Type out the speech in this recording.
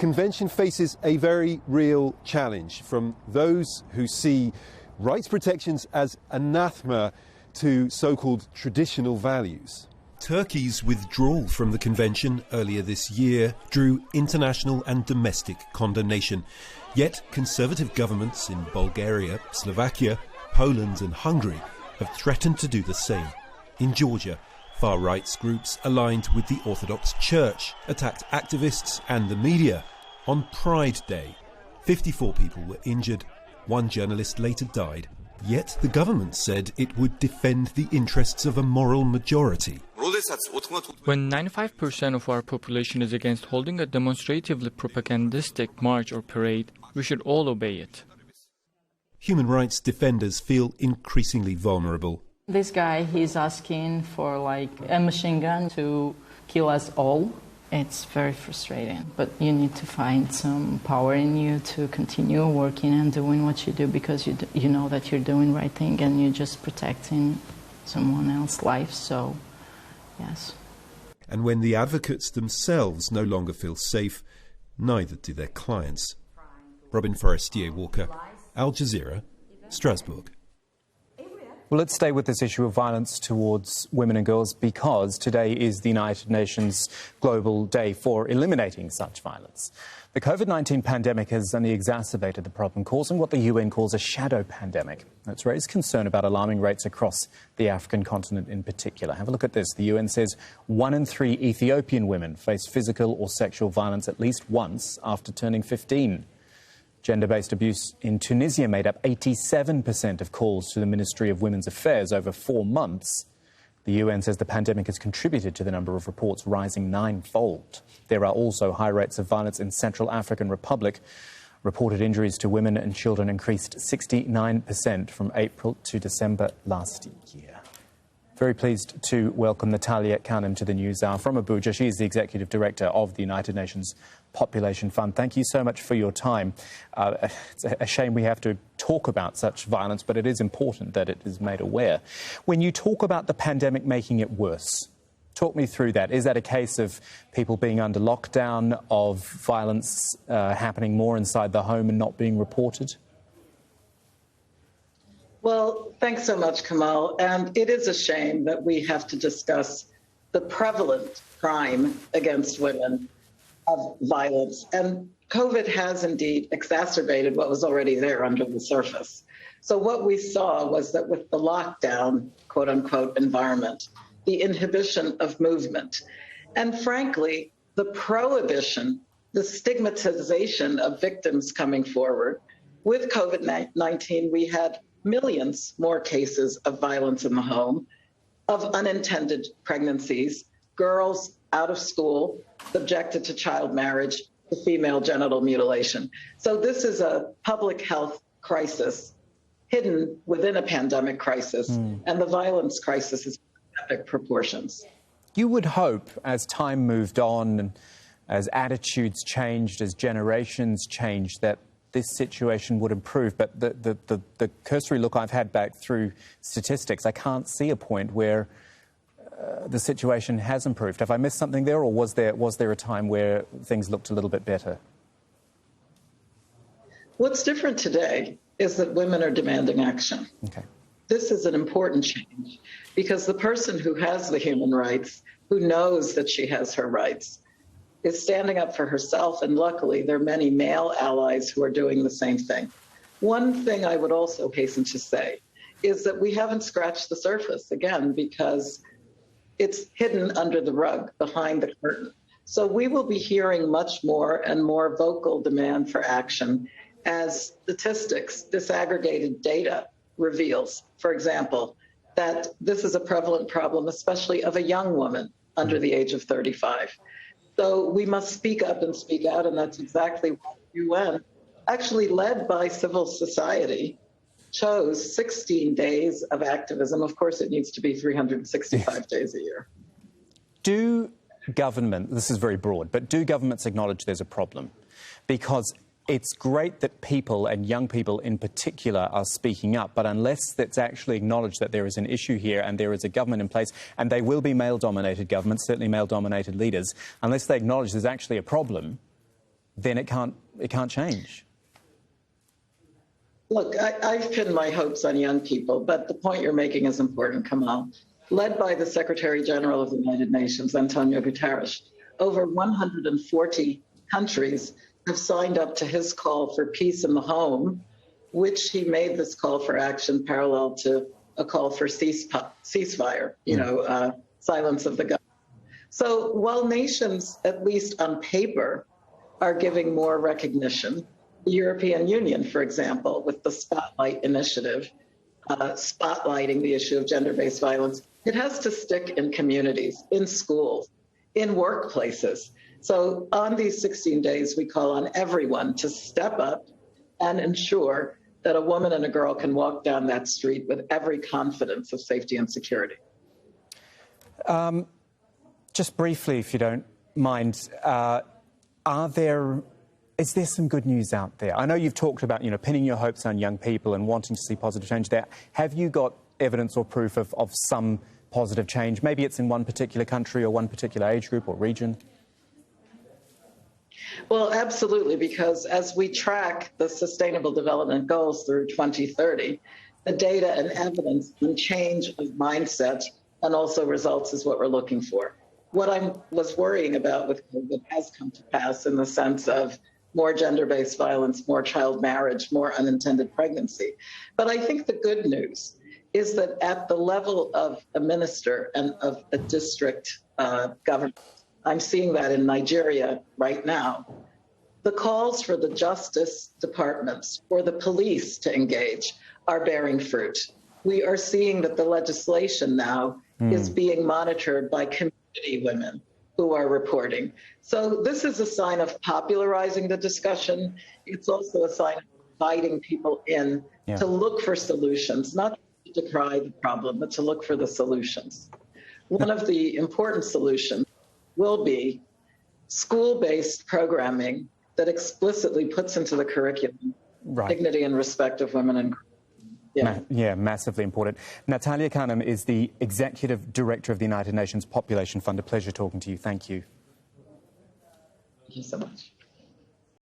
Convention faces a very real challenge from those who see rights protections as anathema to so-called traditional values. Turkey's withdrawal from the convention earlier this year drew international and domestic condemnation. Yet conservative governments in Bulgaria, Slovakia, Poland and Hungary have threatened to do the same. In Georgia, far-rights groups aligned with the Orthodox Church attacked activists and the media. On Pride Day, 54 people were injured. One journalist later died. Yet the government said it would defend the interests of a moral majority. When 95% of our population is against holding a demonstratively propagandistic march or parade, we should all obey it. Human rights defenders feel increasingly vulnerable. This guy, he's asking for like a machine gun to kill us all. It's very frustrating, but you need to find some power in you to continue working and doing what you do because you know that you're doing the right thing and you're just protecting someone else's life, so yes. And when the advocates themselves no longer feel safe, neither do their clients. Robin Forestier-Walker, Al Jazeera, Strasbourg. Well, let's stay with this issue of violence towards women and girls because today is the United Nations Global Day for eliminating such violence. The COVID-19 pandemic has only exacerbated the problem, causing what the UN calls a shadow pandemic. It's raised concern about alarming rates across the African continent in particular. Have a look at this. The UN says 1 in 3 Ethiopian women face physical or sexual violence at least once after turning 15. Gender-based abuse in Tunisia made up 87% of calls to the Ministry of Women's Affairs over 4 months. The UN says the pandemic has contributed to the number of reports rising 9-fold. There are also high rates of violence in Central African Republic. Reported injuries to women and children increased 69% from April to December last year. Very pleased to welcome Natalia Kanem to the News Hour from Abuja. She is the Executive Director of the United Nations Population Fund. Thank you so much for your time. It's a shame we have to talk about such violence, but it is important that it is made aware. When you talk about the pandemic making it worse, talk me through that. Is that a case of people being under lockdown, of violence happening more inside the home and not being reported? Well, thanks so much, Kamal. And it is a shame that we have to discuss the prevalent crime against women of violence. And COVID has indeed exacerbated what was already there under the surface. So what we saw was that with the lockdown, quote unquote, environment, the inhibition of movement, and frankly, the prohibition, the stigmatization of victims coming forward. With COVID-19, we had millions more cases of violence in the home, of unintended pregnancies, girls out of school, subjected to child marriage, to female genital mutilation. So this is a public health crisis hidden within a pandemic crisis, and the violence crisis is epic proportions. You would hope, as time moved on and as attitudes changed, as generations changed, that this situation would improve, but the cursory look I've had back through statistics, I can't see a point where the situation has improved. Have I missed something there, or was there a time where things looked a little bit better? What's different today is that women are demanding action. Okay. This is an important change because the person who has the human rights, who knows that she has her rights, is standing up for herself, and luckily there are many male allies who are doing the same thing. One thing I would also hasten to say is that we haven't scratched the surface, again, because it's hidden under the rug, behind the curtain. So we will be hearing much more and more vocal demand for action as statistics, disaggregated data reveals, for example, that this is a prevalent problem, especially of a young woman under the age of 35. So we must speak up and speak out, and that's exactly what the UN, actually led by civil society, chose 16 days of activism. Of course, it needs to be 365 days a year. Do government, this is very broad, but do governments acknowledge there's a problem? Because it's great that people, and young people in particular, are speaking up, but unless it's actually acknowledged that there is an issue here and there is a government in place, and they will be male-dominated governments, certainly male-dominated leaders, unless they acknowledge there's actually a problem, then it can't change. Look, I've pinned my hopes on young people, but the point you're making is important, Kamal. Led by the Secretary General of the United Nations, Antonio Guterres, over 140 countries have signed up to his call for peace in the home, which he made this call for action parallel to a call for ceasefire, silence of the gun. So while nations, at least on paper, are giving more recognition, the European Union, for example, with the Spotlight Initiative, spotlighting the issue of gender-based violence, it has to stick in communities, in schools, in workplaces. So on these 16 days, we call on everyone to step up and ensure that a woman and a girl can walk down that street with every confidence of safety and security. Just briefly, if you don't mind, is there some good news out there? I know you've talked about, pinning your hopes on young people and wanting to see positive change there. Have you got evidence or proof of some positive change? Maybe it's in one particular country or one particular age group or region? Well, absolutely, because as we track the Sustainable Development Goals through 2030, the data and evidence and change of mindset and also results is what we're looking for. What I was worrying about with COVID has come to pass in the sense of more gender-based violence, more child marriage, more unintended pregnancy. But I think the good news is that at the level of a minister and of a district government, I'm seeing that in Nigeria right now, the calls for the justice departments, for the police to engage are bearing fruit. We are seeing that the legislation now is being monitored by community women who are reporting. So this is a sign of popularizing the discussion. It's also a sign of inviting people in to look for solutions, not to decry the problem, but to look for the solutions. One of the important solutions will be school-based programming that explicitly puts into the curriculum dignity and respect of women and girls. Massively important. Natalia Kanem is the Executive Director of the United Nations Population Fund. A pleasure talking to you. Thank you. Thank you so much.